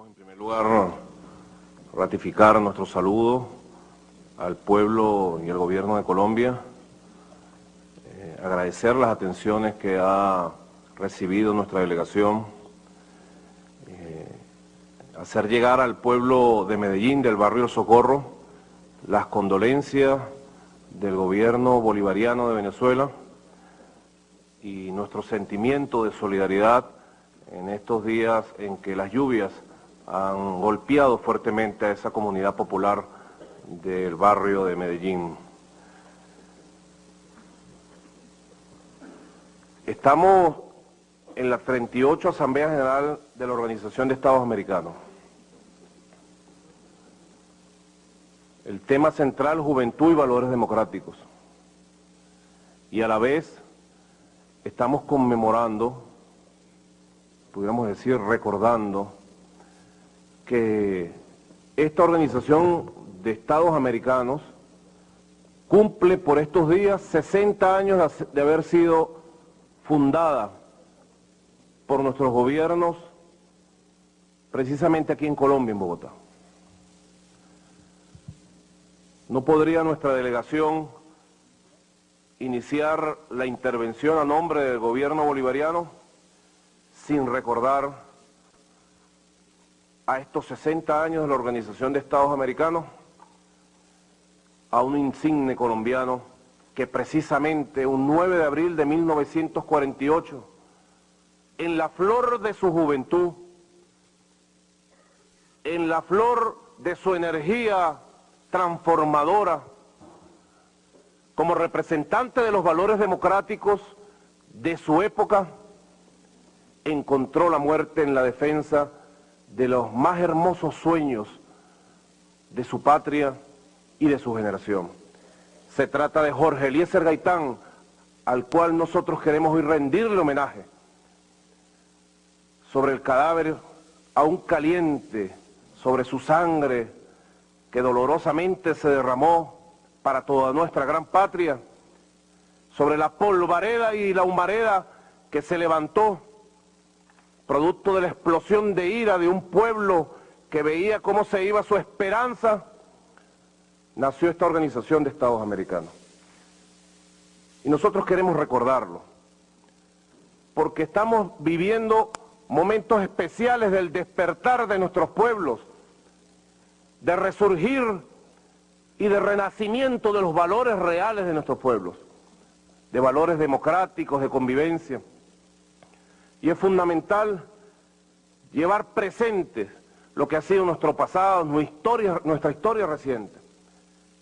Queremos en primer lugar ratificar nuestro saludo al pueblo y al gobierno de Colombia, agradecer las atenciones que ha recibido nuestra delegación, hacer llegar al pueblo de Medellín, del barrio El Socorro, las condolencias del gobierno bolivariano de Venezuela y nuestro sentimiento de solidaridad en estos días en que las lluvias han golpeado fuertemente a esa comunidad popular del barrio de Medellín. Estamos en la 38 Asamblea General de la Organización de Estados Americanos. El tema central, juventud y valores democráticos. Y a la vez estamos conmemorando, pudiéramos decir recordando, que esta Organización de Estados Americanos cumple por estos días 60 años de haber sido fundada por nuestros gobiernos, precisamente aquí en Colombia, en Bogotá. ¿No podría nuestra delegación iniciar la intervención a nombre del gobierno bolivariano sin recordar a estos 60 años de la Organización de Estados Americanos, a un insigne colombiano que precisamente un 9 de abril de 1948, en la flor de su juventud, en la flor de su energía transformadora, como representante de los valores democráticos de su época, encontró la muerte en la defensa de los más hermosos sueños de su patria y de su generación. Se trata de Jorge Eliezer Gaitán, al cual nosotros queremos hoy rendirle homenaje, sobre el cadáver aún caliente, sobre su sangre que dolorosamente se derramó para toda nuestra gran patria, sobre la polvareda y la humareda que se levantó producto de la explosión de ira de un pueblo que veía cómo se iba su esperanza, nació esta Organización de Estados Americanos. Y nosotros queremos recordarlo, porque estamos viviendo momentos especiales del despertar de nuestros pueblos, de resurgir y de renacimiento de los valores reales de nuestros pueblos, de valores democráticos, de convivencia. Y es fundamental llevar presentes lo que ha sido nuestro pasado, nuestra historia reciente.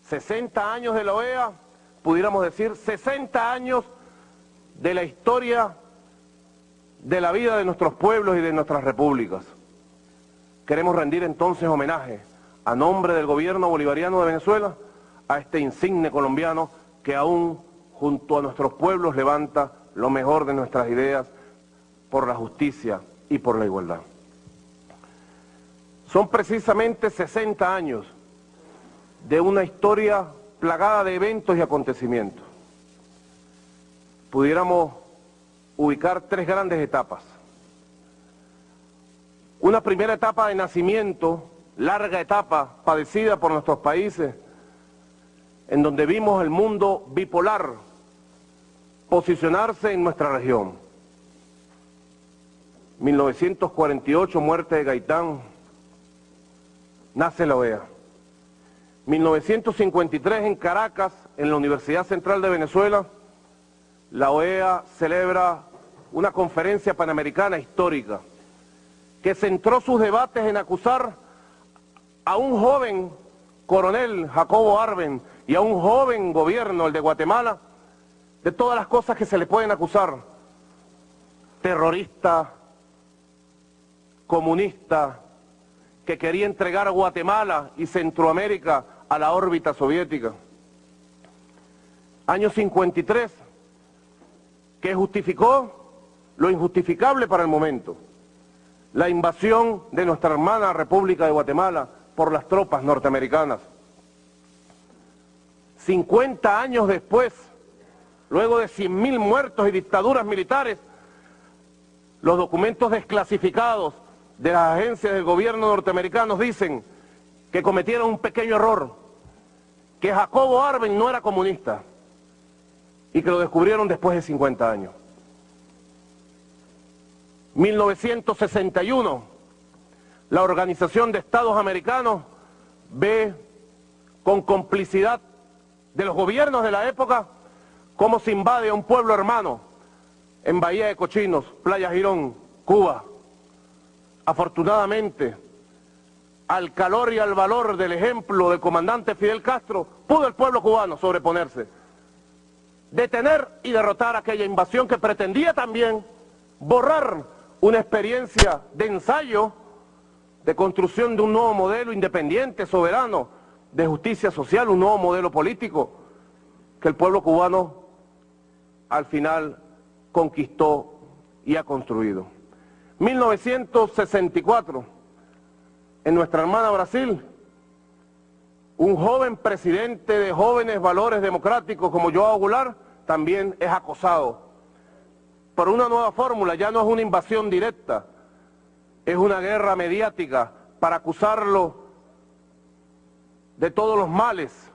60 años de la OEA, pudiéramos decir 60 años de la historia de la vida de nuestros pueblos y de nuestras repúblicas. Queremos rendir entonces homenaje a nombre del gobierno bolivariano de Venezuela a este insigne colombiano que aún junto a nuestros pueblos levanta lo mejor de nuestras ideas por la justicia y por la igualdad. Son precisamente 60 años de una historia plagada de eventos y acontecimientos. Pudiéramos ubicar tres grandes etapas. Una primera etapa de nacimiento, larga etapa padecida por nuestros países, en donde vimos el mundo bipolar posicionarse en nuestra región. 1948, muerte de Gaitán, nace la OEA. 1953, en Caracas, en la Universidad Central de Venezuela, la OEA celebra una conferencia panamericana histórica que centró sus debates en acusar a un joven coronel, Jacobo Arbenz, y a un joven gobierno, el de Guatemala, de todas las cosas que se le pueden acusar: terrorista, comunista, que quería entregar a Guatemala y Centroamérica a la órbita soviética. Año 53, que justificó lo injustificable para el momento: la invasión de nuestra hermana República de Guatemala por las tropas norteamericanas. 50 años después, luego de 100.000 muertos y dictaduras militares, los documentos desclasificados de las agencias del gobierno norteamericano dicen que cometieron un pequeño error, que Jacobo Arbenz no era comunista y que lo descubrieron después de 50 años. 1961, la Organización de Estados Americanos ve con complicidad de los gobiernos de la época cómo se invade a un pueblo hermano en Bahía de Cochinos, Playa Girón, Cuba. Afortunadamente, al calor y al valor del ejemplo del comandante Fidel Castro, pudo el pueblo cubano sobreponerse, detener y derrotar aquella invasión que pretendía también borrar una experiencia de ensayo, de construcción de un nuevo modelo independiente, soberano, de justicia social, un nuevo modelo político, que el pueblo cubano al final conquistó y ha construido. 1964, en nuestra hermana Brasil, un joven presidente de jóvenes valores democráticos como João Goulart también es acosado por una nueva fórmula. Ya no es una invasión directa, es una guerra mediática para acusarlo de todos los males.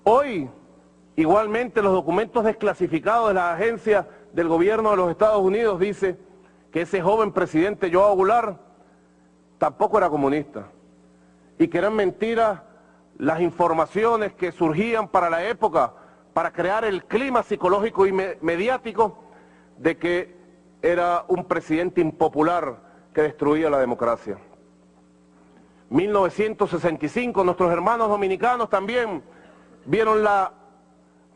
Hoy, igualmente, los documentos desclasificados de las agencias del gobierno de los Estados Unidos dice que ese joven presidente João Goulart tampoco era comunista y que eran mentiras las informaciones que surgían para la época para crear el clima psicológico y mediático de que era un presidente impopular que destruía la democracia. 1965, nuestros hermanos dominicanos también vieron la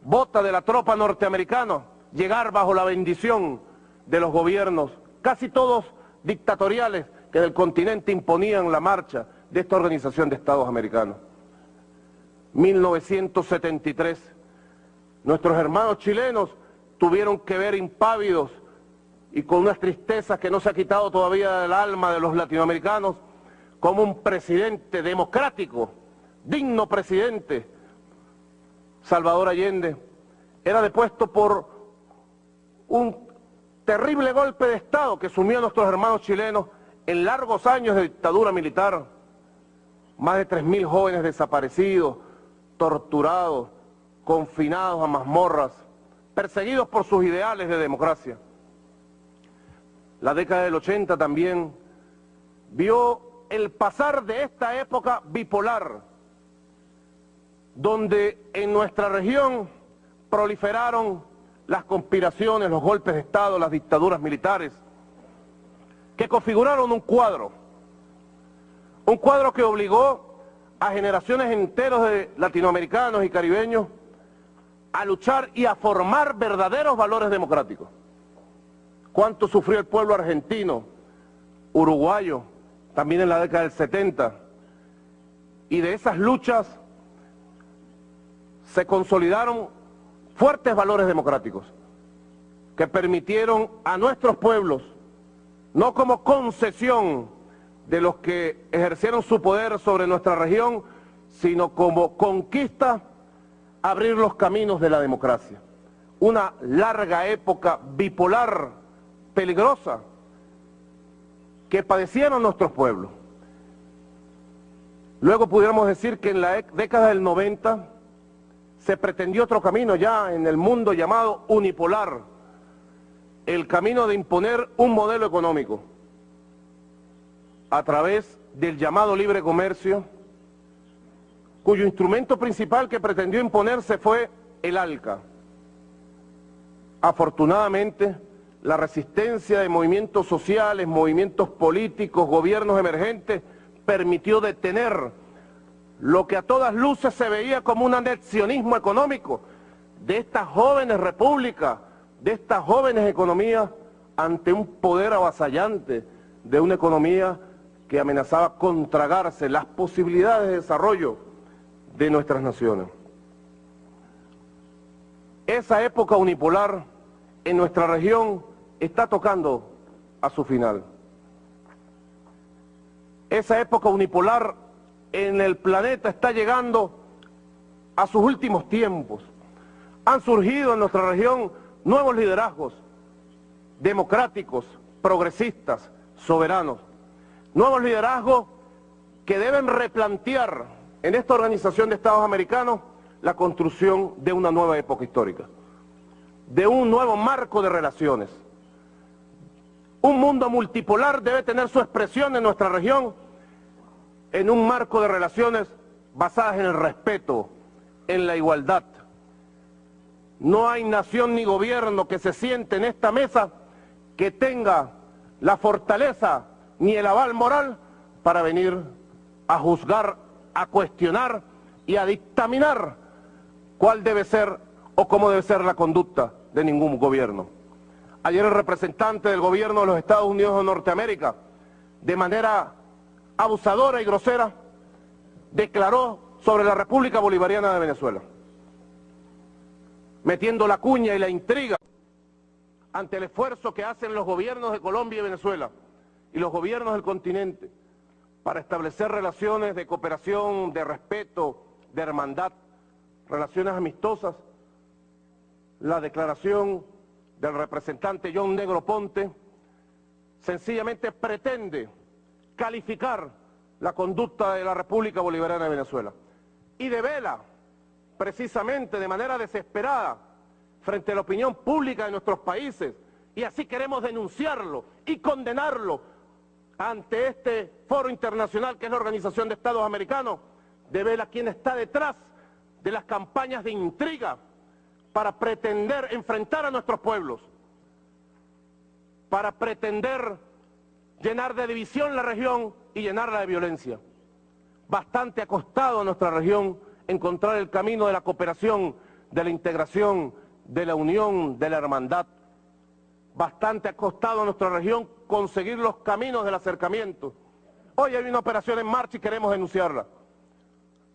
bota de la tropa norteamericana llegar bajo la bendición de los gobiernos, casi todos dictatoriales, que del continente imponían la marcha de esta Organización de Estados Americanos. 1973, nuestros hermanos chilenos tuvieron que ver impávidos y con unas tristezas que no se ha quitado todavía del alma de los latinoamericanos, como un presidente democrático, digno presidente, Salvador Allende, era depuesto por un terrible golpe de Estado que sumió a nuestros hermanos chilenos en largos años de dictadura militar. Más de 3.000 jóvenes desaparecidos, torturados, confinados a mazmorras, perseguidos por sus ideales de democracia. La década del 80 también vio el pasar de esta época bipolar, donde en nuestra región proliferaron las conspiraciones, los golpes de Estado, las dictaduras militares, que configuraron un cuadro que obligó a generaciones enteras de latinoamericanos y caribeños a luchar y a formar verdaderos valores democráticos. ¿Cuánto sufrió el pueblo argentino, uruguayo, también en la década del 70? Y de esas luchas se consolidaron fuertes valores democráticos que permitieron a nuestros pueblos, no como concesión de los que ejercieron su poder sobre nuestra región, sino como conquista, abrir los caminos de la democracia. Una larga época bipolar, peligrosa, que padecieron nuestros pueblos. Luego pudiéramos decir que en la década del 90 se pretendió otro camino ya en el mundo llamado unipolar, el camino de imponer un modelo económico a través del llamado libre comercio, cuyo instrumento principal que pretendió imponerse fue el ALCA. Afortunadamente, la resistencia de movimientos sociales, movimientos políticos, gobiernos emergentes, permitió detener lo que a todas luces se veía como un anexionismo económico de estas jóvenes repúblicas, de estas jóvenes economías, ante un poder avasallante de una economía que amenazaba con tragarse las posibilidades de desarrollo de nuestras naciones. Esa época unipolar en nuestra región está tocando a su final. Esa época unipolar en el planeta está llegando a sus últimos tiempos. Han surgido en nuestra región nuevos liderazgos democráticos, progresistas, soberanos, nuevos liderazgos que deben replantear en esta Organización de Estados Americanos la construcción de una nueva época histórica, de un nuevo marco de relaciones. Un mundo multipolar debe tener su expresión en nuestra región en un marco de relaciones basadas en el respeto, en la igualdad. No hay nación ni gobierno que se siente en esta mesa que tenga la fortaleza ni el aval moral para venir a juzgar, a cuestionar y a dictaminar cuál debe ser o cómo debe ser la conducta de ningún gobierno. Ayer el representante del gobierno de los Estados Unidos de Norteamérica, de manera abusadora y grosera, declaró sobre la República Bolivariana de Venezuela, metiendo la cuña y la intriga ante el esfuerzo que hacen los gobiernos de Colombia y Venezuela y los gobiernos del continente para establecer relaciones de cooperación, de respeto, de hermandad, relaciones amistosas. La declaración del representante John Negroponte sencillamente pretende calificar la conducta de la República Bolivariana de Venezuela y devela precisamente de manera desesperada frente a la opinión pública de nuestros países, y así queremos denunciarlo y condenarlo ante este foro internacional que es la Organización de Estados Americanos, devela quién está detrás de las campañas de intriga para pretender enfrentar a nuestros pueblos, para pretender llenar de división la región y llenarla de violencia. Bastante ha costado a nuestra región encontrar el camino de la cooperación, de la integración, de la unión, de la hermandad. Bastante ha costado a nuestra región conseguir los caminos del acercamiento. Hoy hay una operación en marcha y queremos denunciarla.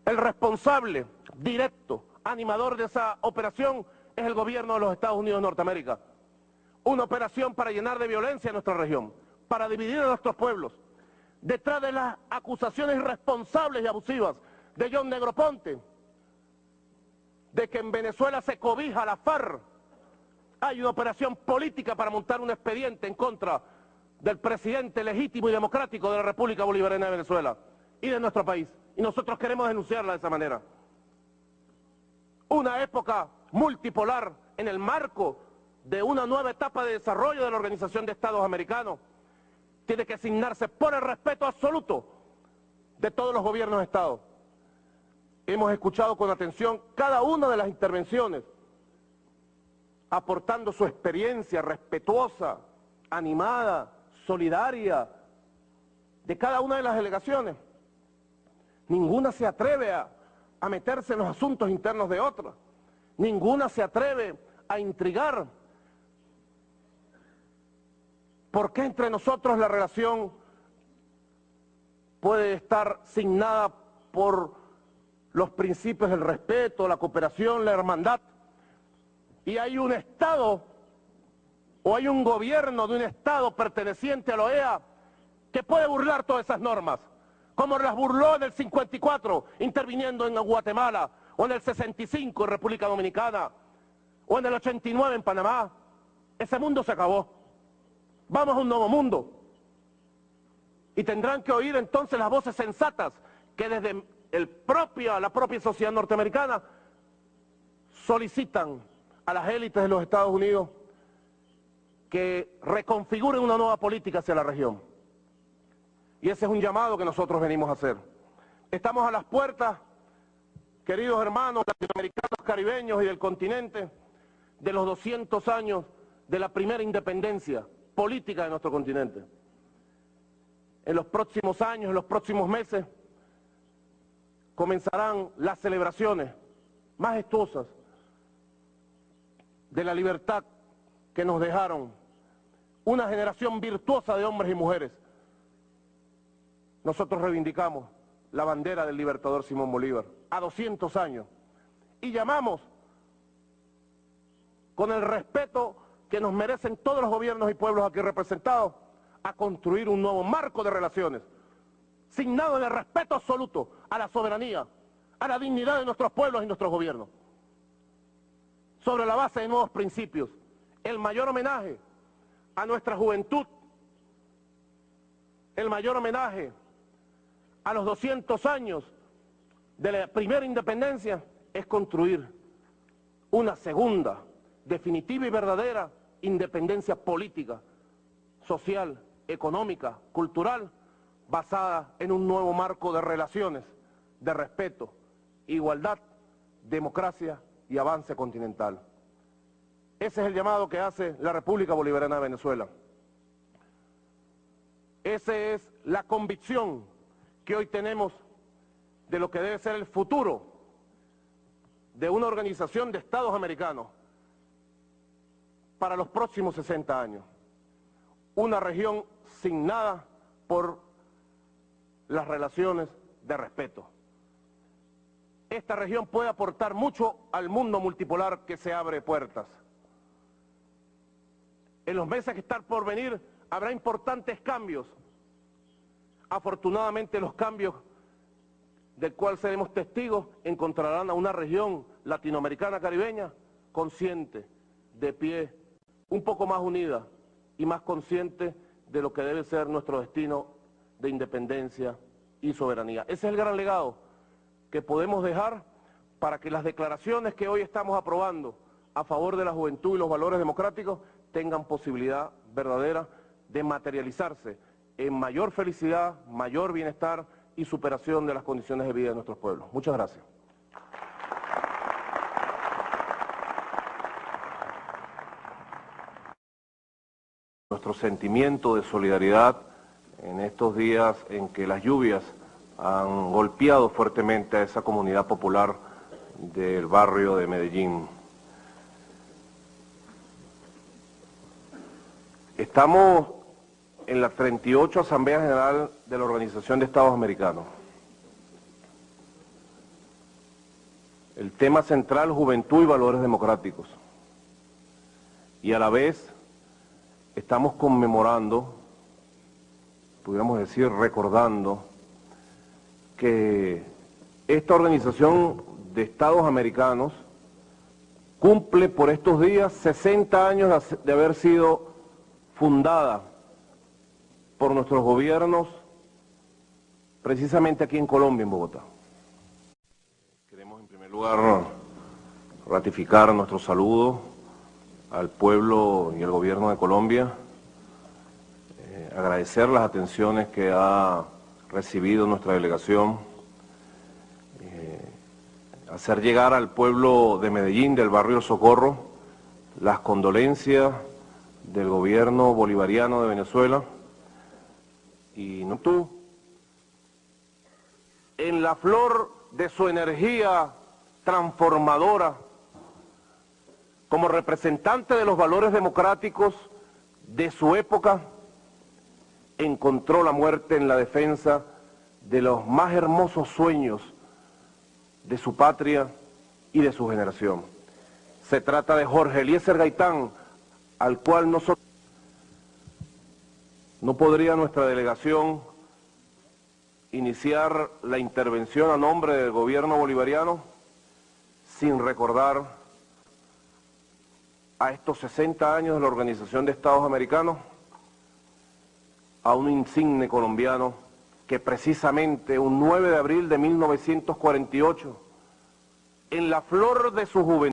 El responsable directo, animador de esa operación, es el gobierno de los Estados Unidos de Norteamérica. Una operación para llenar de violencia a nuestra región, para dividir a nuestros pueblos. Detrás de las acusaciones irresponsables y abusivas de John Negroponte, de que en Venezuela se cobija la FARC, hay una operación política para montar un expediente en contra del presidente legítimo y democrático de la República Bolivariana de Venezuela y de nuestro país. Y nosotros queremos denunciarla de esa manera. Una época multipolar en el marco de una nueva etapa de desarrollo de la Organización de Estados Americanos tiene que asignarse por el respeto absoluto de todos los gobiernos de Estado. Hemos escuchado con atención cada una de las intervenciones, aportando su experiencia respetuosa, animada, solidaria, de cada una de las delegaciones. Ninguna se atreve a meterse en los asuntos internos de otra. Ninguna se atreve a intrigar. ¿Por qué entre nosotros la relación puede estar signada por los principios del respeto, la cooperación, la hermandad? Y hay un Estado o hay un gobierno de un Estado perteneciente a la OEA que puede burlar todas esas normas, como las burló en el 54 interviniendo en Guatemala, o en el 65 en República Dominicana, o en el 89 en Panamá. Ese mundo se acabó. Vamos a un nuevo mundo. Y tendrán que oír entonces las voces sensatas que desde la propia sociedad norteamericana solicitan a las élites de los Estados Unidos que reconfiguren una nueva política hacia la región. Y ese es un llamado que nosotros venimos a hacer. Estamos a las puertas, queridos hermanos latinoamericanos, caribeños y del continente, de los 200 años de la primera independencia política de nuestro continente. En los próximos años, en los próximos meses, comenzarán las celebraciones majestuosas de la libertad que nos dejaron una generación virtuosa de hombres y mujeres. Nosotros reivindicamos la bandera del libertador Simón Bolívar a 200 años y llamamos, con el respeto que nos merecen todos los gobiernos y pueblos aquí representados, a construir un nuevo marco de relaciones, signado en el respeto absoluto a la soberanía, a la dignidad de nuestros pueblos y nuestros gobiernos, sobre la base de nuevos principios, el mayor homenaje a nuestra juventud, el mayor homenaje a los 200 años de la primera independencia es construir una segunda, definitiva y verdadera independencia política, social, económica, cultural, basada en un nuevo marco de relaciones, de respeto, igualdad, democracia y avance continental. Ese es el llamado que hace la República Bolivariana de Venezuela. Esa es la convicción que hoy tenemos de lo que debe ser el futuro de una organización de Estados americanos para los próximos 60 años. Una región signada por las relaciones de respeto. Esta región puede aportar mucho al mundo multipolar que se abre puertas. En los meses que están por venir habrá importantes cambios. Afortunadamente los cambios del cual seremos testigos encontrarán a una región latinoamericana caribeña consciente, de pie, un poco más unida y más consciente de lo que debe ser nuestro destino de independencia y soberanía. Ese es el gran legado que podemos dejar para que las declaraciones que hoy estamos aprobando a favor de la juventud y los valores democráticos tengan posibilidad verdadera de materializarse en mayor felicidad, mayor bienestar y superación de las condiciones de vida de nuestros pueblos. Muchas gracias. Nuestro sentimiento de solidaridad en estos días en que las lluvias han golpeado fuertemente a esa comunidad popular del barrio de Medellín. Estamos en la 38 Asamblea General de la Organización de Estados Americanos. El tema central, juventud y valores democráticos. Y a la vez estamos conmemorando, pudiéramos decir recordando, que esta Organización de Estados Americanos cumple por estos días 60 años de haber sido fundada por nuestros gobiernos, precisamente aquí en Colombia, en Bogotá. Queremos en primer lugar ratificar nuestro saludo al pueblo y al gobierno de Colombia, agradecer las atenciones que ha recibido nuestra delegación, hacer llegar al pueblo de Medellín, del barrio Socorro, las condolencias del gobierno bolivariano de Venezuela, y no tú, en la flor de su energía transformadora, como representante de los valores democráticos de su época, encontró la muerte en la defensa de los más hermosos sueños de su patria y de su generación. Se trata de Jorge Eliezer Gaitán, al cual no podría nuestra delegación iniciar la intervención a nombre del gobierno bolivariano sin recordar a estos 60 años de la Organización de Estados Americanos, a un insigne colombiano que precisamente un 9 de abril de 1948, en la flor de su juventud,